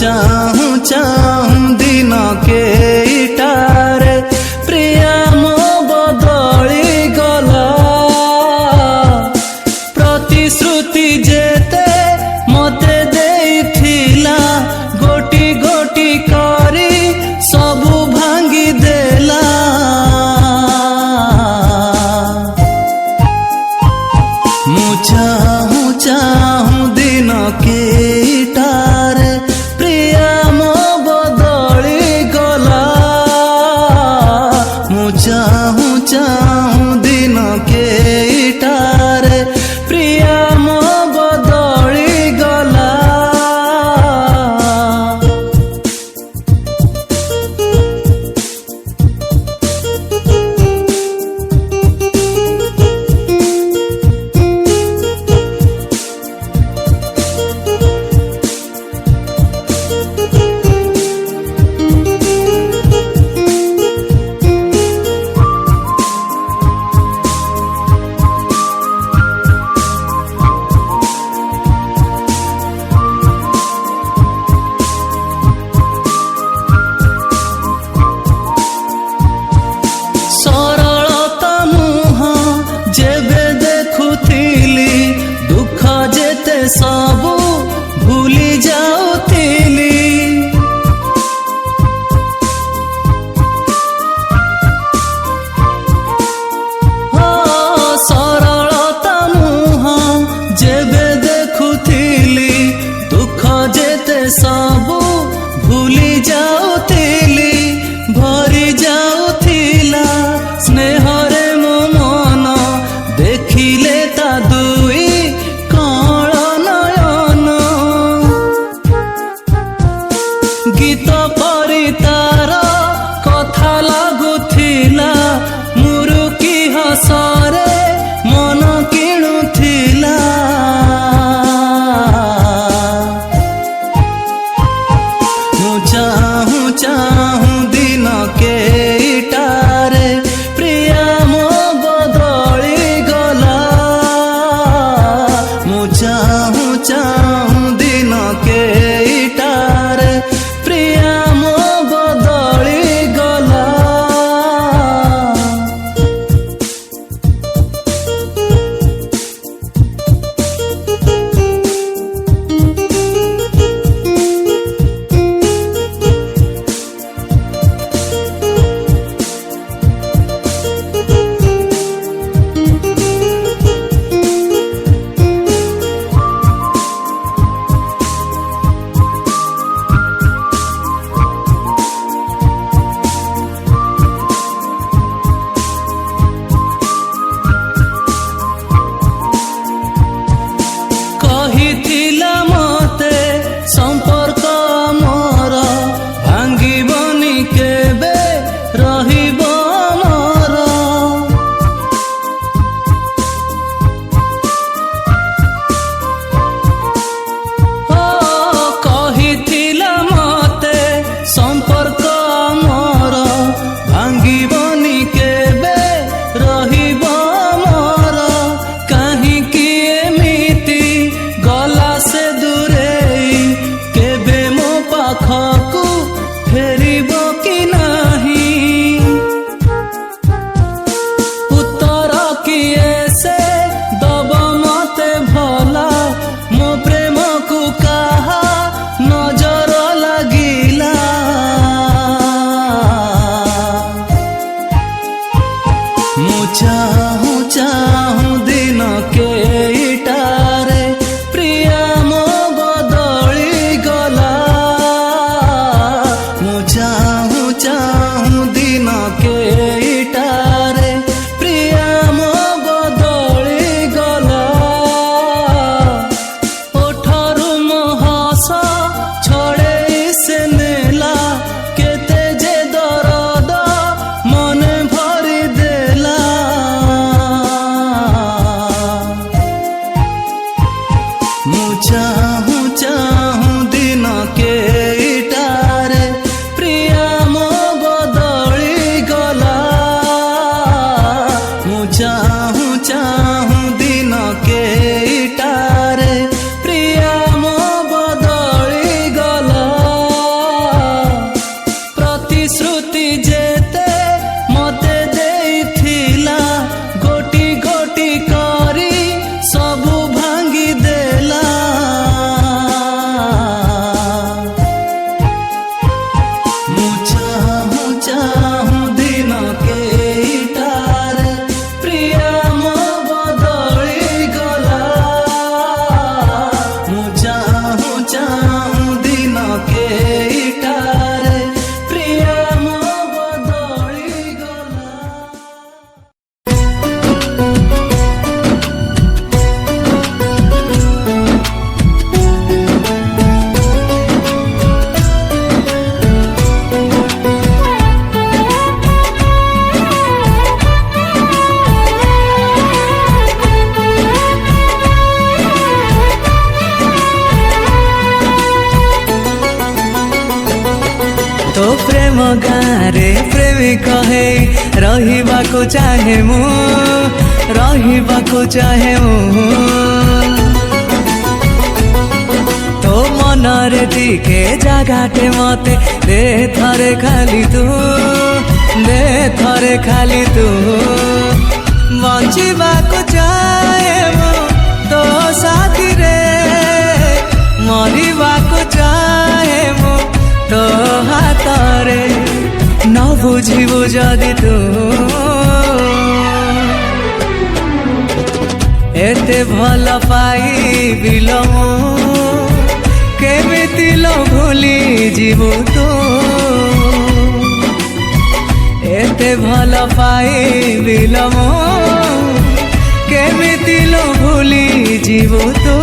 चाहूं चाहूं दिन के इटारे प्रिया मो बदली गला प्रतिश्रुति जेते मते देइथिला गोटी गोटी करी सबु भांगी देला मु चाहूं चाहूं दिन के इटारे प्रिया मो बदली गला मु चाहूं चाहूं दिन के इटारे प्रिया मो बदली गला सरलता मुह जेबे देखुथिली दुख जेते सबु भूली जाउथिली सरलता मुह जेबे देखुथिली दुख जेते सबु भूली जाउथिली भरी जाउथिला स्नेहरे मो मन देखिले ता दुई कण नयन गीत परी तार कथा लागुथिला मुरुकी हसरे मन किणुथिला मु चाहूं चाहूं दिन के इटारे प्रिया मो बदली गला मु चाहूं चाहूं दिन के इटारे प्रिया मो बदली गला କେଇଟାରେ ପ୍ରିୟ ମୋ ବଦଳିଗଲା। तो प्रेम गारे प्रेमिक है रहिबाको चाहे मु रहिबाको चाहे मु तो मनरे टिके जागाटे मते दे थरे खाली तू दे थरे खाली तू बंचिबाको चाहे मु तो साथी रे मरिबाको चाहे मु तो हातरे न बुझिबु जदि तू एते भल पाइबिल मु केमिति लो भूली जीवु तू एते भल पाइबिल मु केमिति लो भूली जीवु तू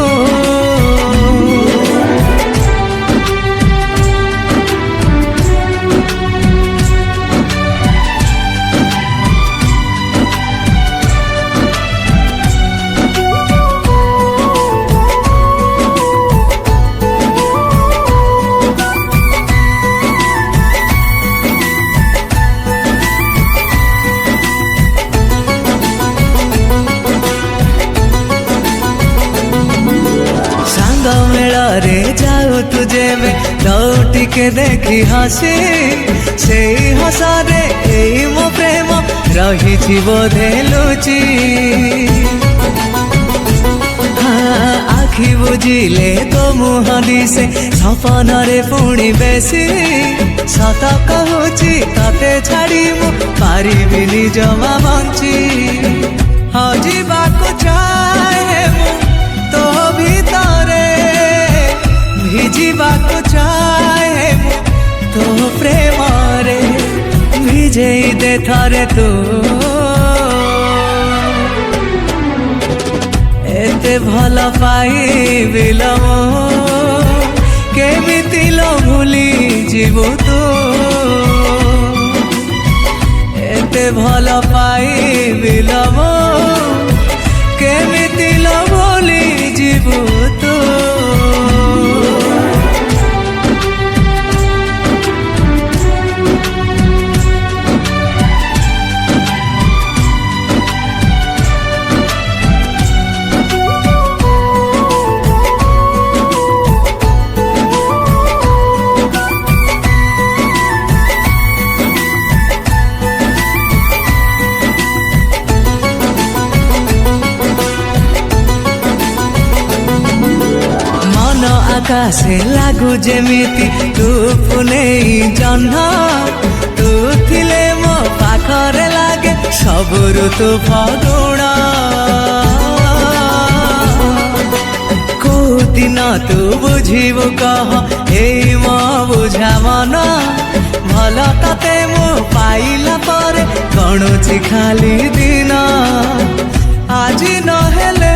मेଳରେ जाऊ तुझे में लौटी के देखी हसी से हसरे एई मो प्रेम रही बोधे लुचि आखि बुझिले तो मुह दिसे सपन रे पुणी बेसी सत कहूची तते छाड़ी मु पारिबिनी जमा बंची हजिबाको चाहे मु तो भीतरे भिजिबाको चाहे मु तो प्रेम रे भिजेई दे थरे तू एते भल पाइबिल मु केमिति लो भूली जीवु तू एते भल पाइबिल मु केमिति लो भूली जीवु तू आकाशे लागू जेमिति तू पुने जह्न तू थिले मो पाखरे लागे सब ऋतु फगुण कोउ दिन तू बुझिबु कह एई मो बुझा मन भल तते मो पाइला परे गणुछि खाली दिन आज नहेले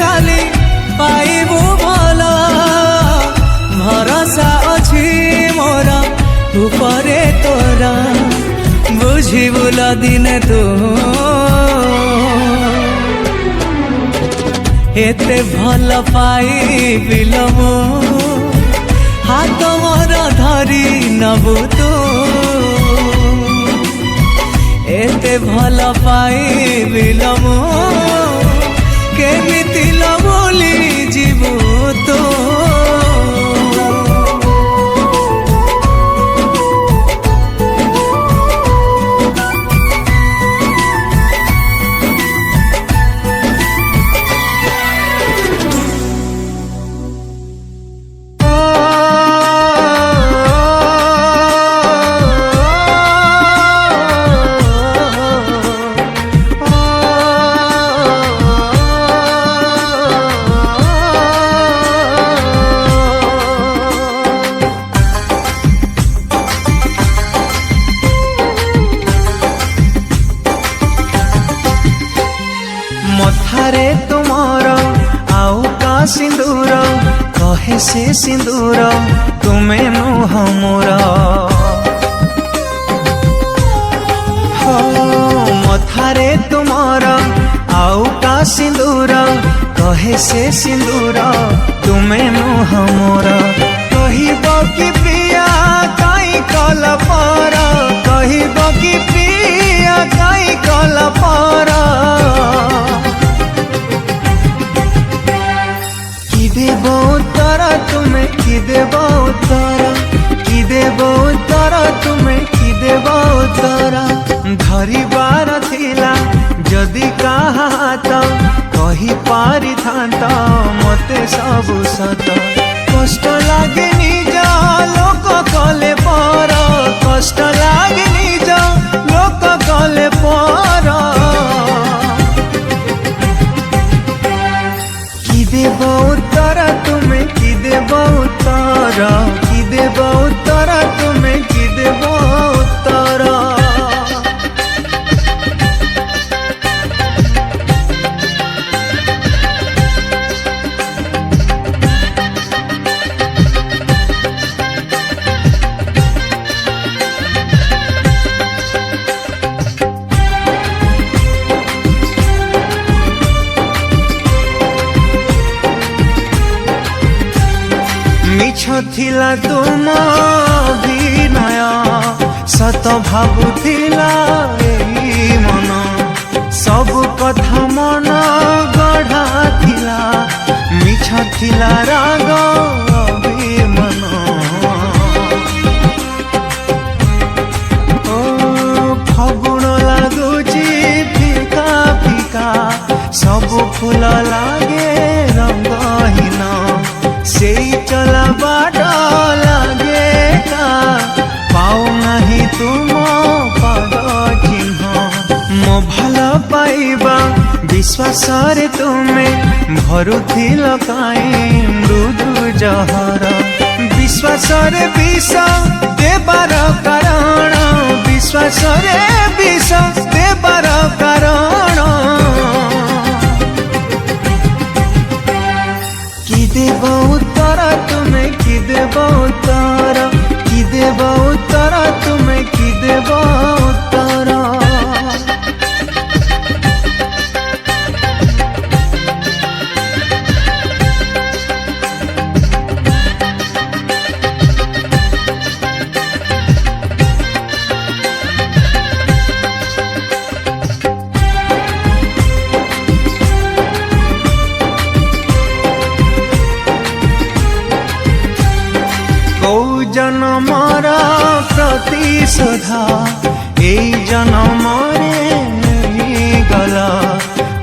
काली पाइबु भल भरोसा अछि मोरा उपरे तोरा बुझिबुल दिने तू एते भल पाइबिल मु हाथ मोर धरी नबु तू एते भल पाइबिल मु केमिति लो भूली जीवु तू से सिंदूर तुमे मुह मोर हो मथारे तुमर आउ का सिंदूर कहे से सिंदूर तुमे मुह मोर कहब कि प्रिया काई कल पर कहब कि प्रिया काई कल पर कि देव उत्तर तुमे कि देव उत्तर कि देव उत्तर तुमे कि देव उत्तर धरिबार थिला जदि काहा हाथ कहि पारि थांत मते सबु सत कष्ट लागे निज लोक कले पर कष्ट लागे निज लोक कले पर कि देव उत्तर तुमे कि देव उत्तर कि देव उत्तर तुमे कि देव उत्तर मिछ थिला तुम अभिनय सत भाबुथिला एई मन सब कथा मन गढ़ा थिला मिछ थिला राग अभिमन ओ फगुण लागुची फिका फिका सब फूल लागे रंगहीन से चला बाट लागे का पाऊ नहीं तुम पद चिन्ह मो भल पाइबा विश्वास रे तुमे भरुथिल काई मृदु जहर विश्वास रे विष देबार कारण विश्वास रे विष देबार कारण कि देव उत्तर तुमे कि देव उत्तर कि देव उत्तर तुमे कि देव उत्तर जनमर प्रतिशोधा एई जनमरे गला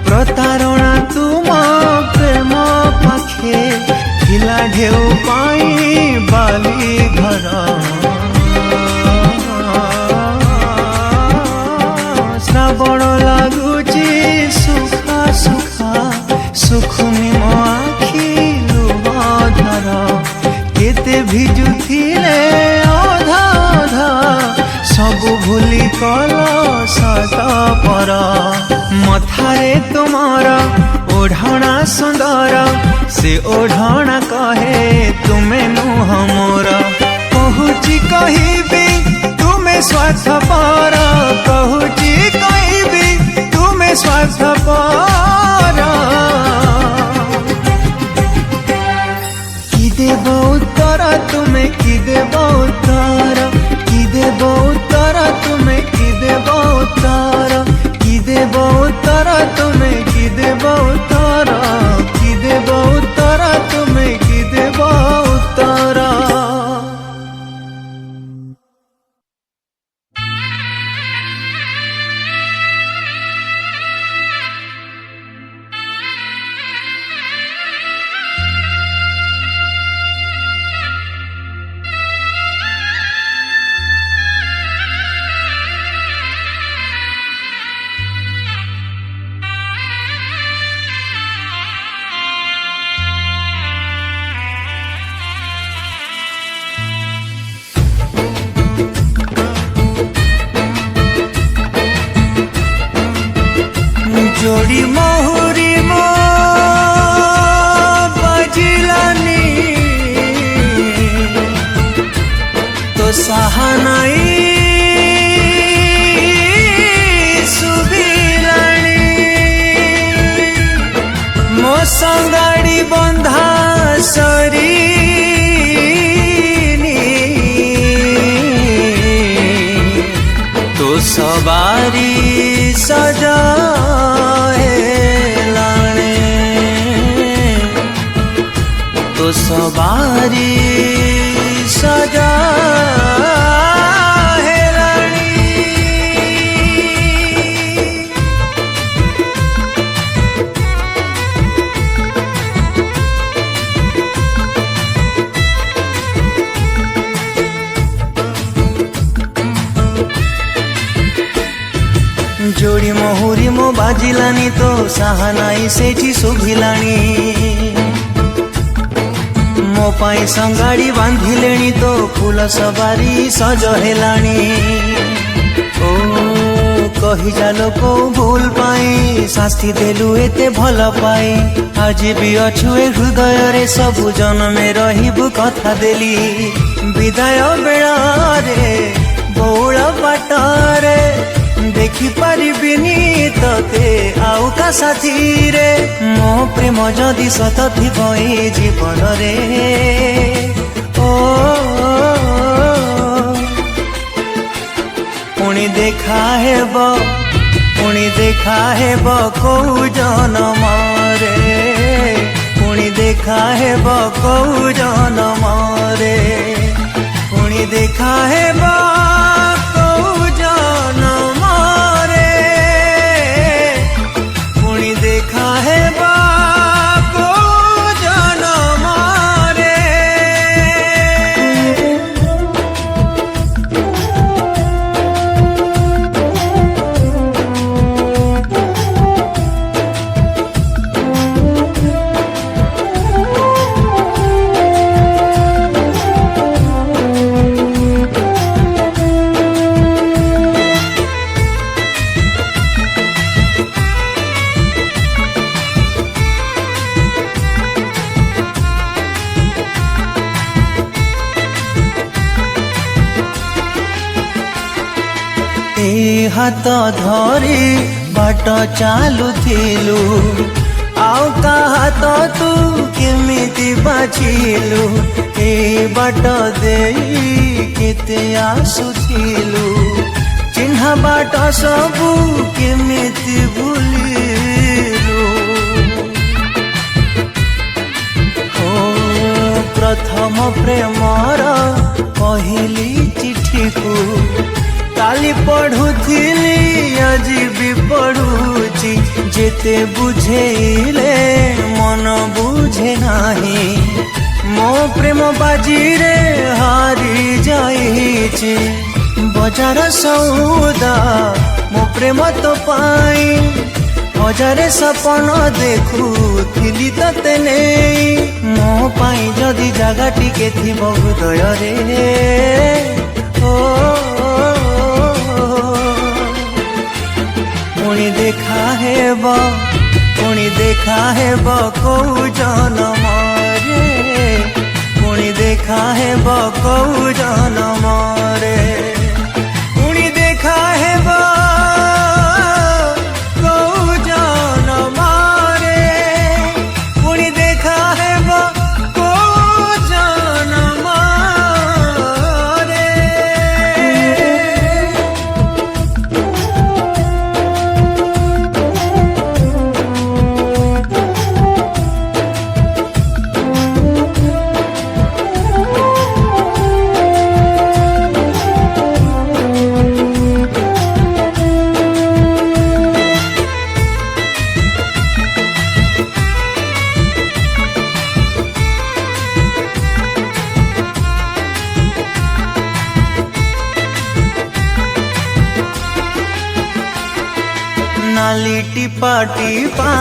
प्रतारणा तुम प्रेम पाखे थिला ढेउ पाई बाली घर श्रावण लागुची सुखा सुखा सुखुनी मो आखि लुबधर केते भिजुथिले अधा अधा सबु भूली कल सत पर मथारे तुमर ओढ़णा सुंदर से ओढ़णा कहे तुमे मुह मोर कहूची कहिबी तुमे स्वार्थपर कहूची कहिबी तुमे स्वार्थपर कि देव उत्तर तुमे कि देव उत्तर कि देव उत्तर तुमे कि देव उत्तर कि देव उत्तर तुमे कि देव उत्तर कि देव उत्तर तुमे कि देव उत्तर जोड़ी महुरी मो बजिलानी ସାହାନାଇ ସୁବିଲାଣି ମୋ ସଙ୍ଗାଡ଼ି ବନ୍ଧା ସରିନି ତୋ ସବାରି ସଜା ହେଲାଣି ତୋ ସବାରି ସଜା जोड़ी मोहुरी मो बाजिलानी तो साहानाई सेठी शुभिलानी मो पाई संगाड़ी बांधिलेनी तो फूल सवारी सज हेलानी ओ कही जालो को भूल पाई शास्ति देलु एते भल पाई आज भी अछु ए हृदय रे सबु जन्मे रहिबु कथा देली विदाय बेला रे बौल बाटरे देखी पारिबिनी तते आउ का साथी रे मो प्रेम जदि सत थिब ए जीवन रे ओ पुणी देखा हेब कौ जनम रे पुणी देखा हेब कौ जनम रे पुणी देखा हेब हाथ धरी बाट चालुथिलु आउ का हाथ तू केमिति बाछिलु ए बाट देई केते आसुथिलु चिन्हा बाट सबु केमिति भूलिलु ओ प्रथम प्रेमर पहिली चिठी को काली पढ़ुथिली आज भी पढ़ुची जेते बुझेले मन बुझे नाही मो प्रेम बाजी रे हारी जाइछे बजार सौदा मो प्रेम तो पाई हजारे सपन देखुथिली तते नहीं मो पाई जदि जागा टिके थिबो हृदय रे ओ पुणी देखा हेब कौ जनम रे पुणी देखा हेब कौ जनम रे पुणी देखा हेब कौ जनम रे पुणी देखा हेब कौ जनम रे नाली टिपा टिपा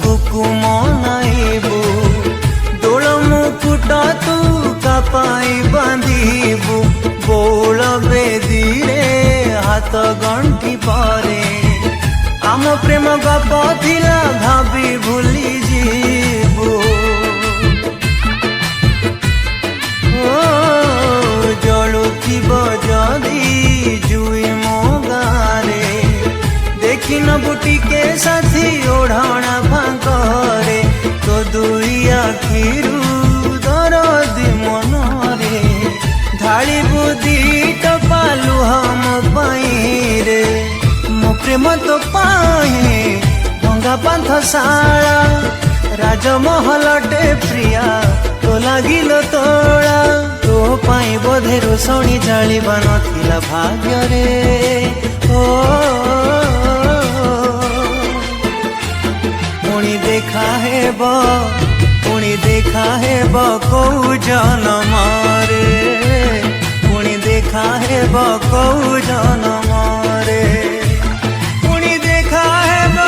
कुकुम नाइबू दोल मुकुट तू कपाई बांधिबू बोल बेदी रे हाथ गंठी परे आम प्रेम गप थिला भाभी भूली जीबू ओ जलुथिबो देखी नबुटी के साथी ओढ़ाणा फांकरे तो दुई आखिरू दरदी मनरे ढाली बुद्धि टपालु हम रे मो प्रेम तो पाए भंगा पांथशाला राजमहलटे प्रिया तो लागिल तोड़ा तो पाई बोधे रोषणी जालिबा नथिला भाग्य रे ओ पुणी देखा हेब कौ जनम रे पुणी देखा हेब कौ जनम रे पुणी देखा हेब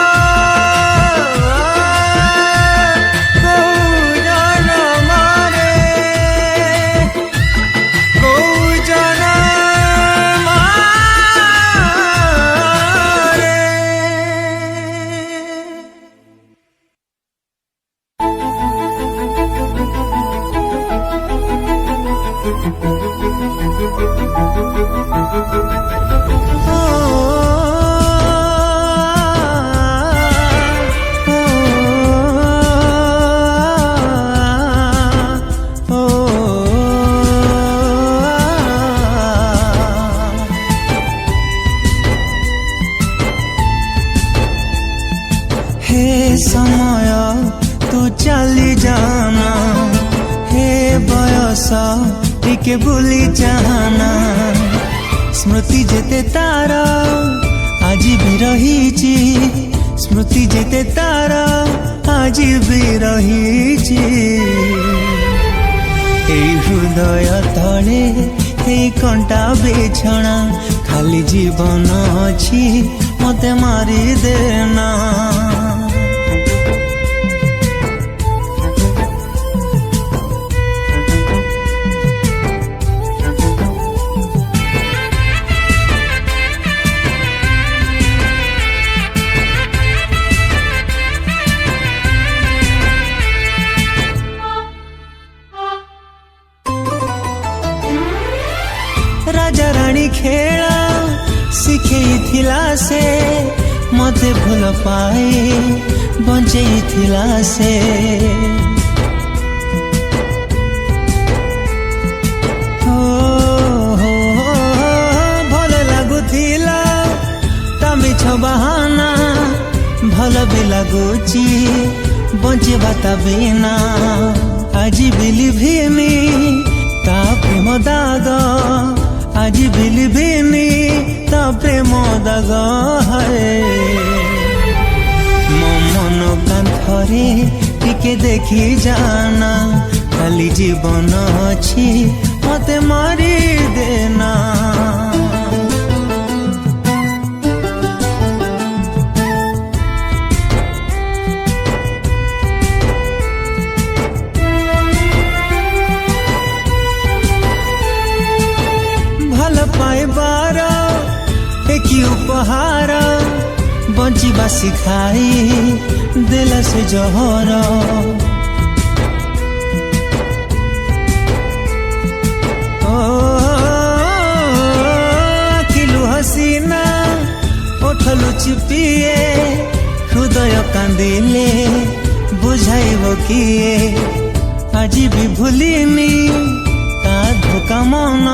समय तू चली जाना हे बयस टिके भूली जाना स्मृति जेते तार आज भी रही स्मृति जेते तार आज भी रही हृदय तले कंटा बिछଣା खाली जीवन अच्छी मते मारी देना राजा रानी खेला शिखेइथिला से मते भूल पाए बंचेइथिला से भल लगुथिला ता मिछ बहाना भल भी लगुची बंचेबा ता बिना आज बिलिभिनी ता प्रेम दाग आज बिलिभिनी ता प्रेम दाग है मो मन कांथरे टिके देखी जाना खाली जीवन अच्छी मते मारी देना पाइबार एक उपहार बंचिबा सिखाई दिल से जहर अखिलु हसीना ओठलु चिपिए हृदय कांदिले बुझाइब किए आज भी भूलिनी ता धोका मन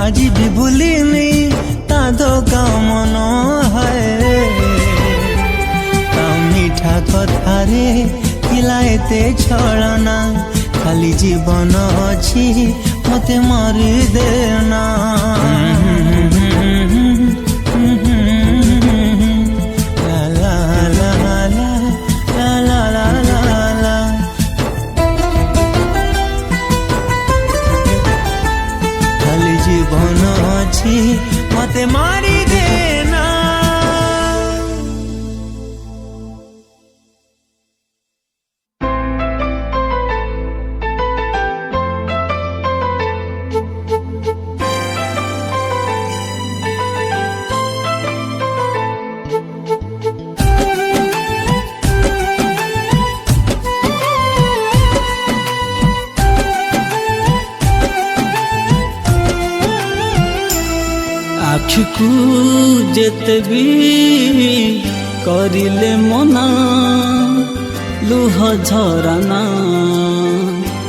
आज भी भूलिनी ता धोका मन है ता मीठा कथारे खिलाएते छलना खाली जीवन अच्छी मते मारी देना ला ला ला ला ला ला ला ला जीवन अच्छी मते मारी देना आखिकू जेते भी करिले मना लुह झराना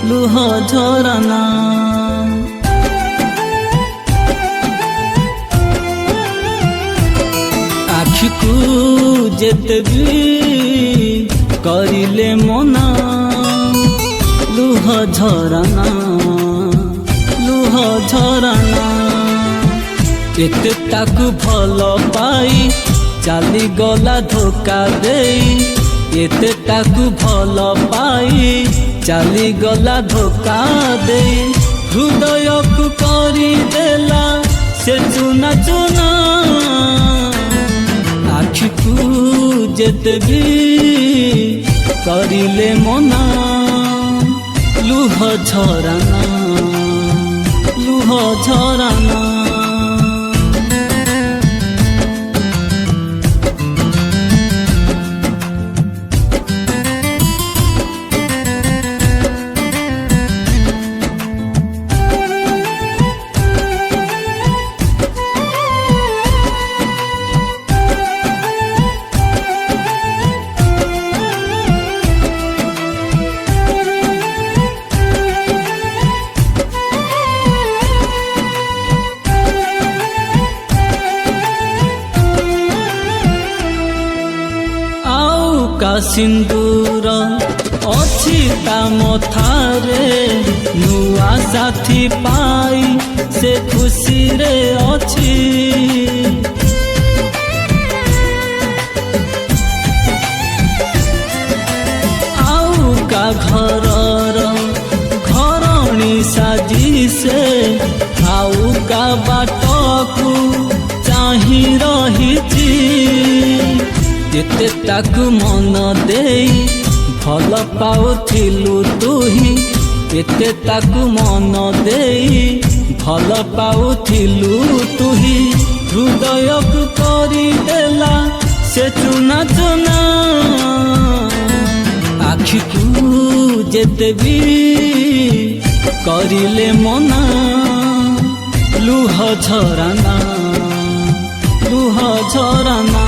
लुह झराना आखिकू जेते भी करिले मना लुह झराना लुह झराना एते ताकू भल पाई चाली गला धोखा देई एते ताकू भल पाई चाली गला धोखा देई हृदय को करी देला से चुना चुना आखिकू जेते भी करिले मना लुह झराना लुह झराना का सिंदूर अच्छी ता मथारे नुआ साथी पाई से खुशी रे अच्छी आउ का घरर घरणी साजी से आउ का बाटकू चाही रही जेते ताकू मन देई भल पाउथिलु तुही एते ताकू मन देई भल पाउथिलु तुही हृदय को करी देला से चुना चुना आखिकू जेते भी करिले मना लुह झराना लुह झराना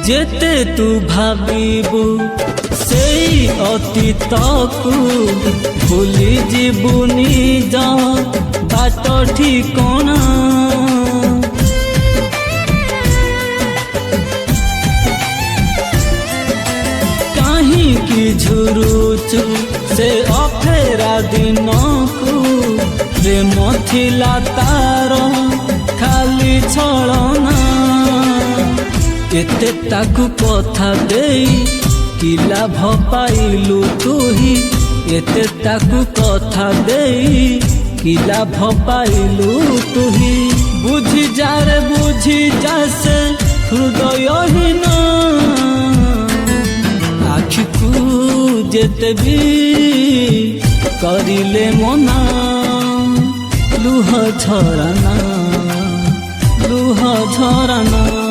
जेते तू भाबिबू सेई अतीत को भूली जीवनी जा बाट ठिकाना कहीं की झुरुचु से अफेरा दिन को प्रेम थिला तार खाली छलना एते ताकू कथा देई कि लाभ पाइलु तुही एते ताकू कथा देई कि लाभ पाइलु तुही बुझी जा रे बुझी जा से हृदयहीन आखिकू जेते भी करिले मना लुह झराना लुह झराना।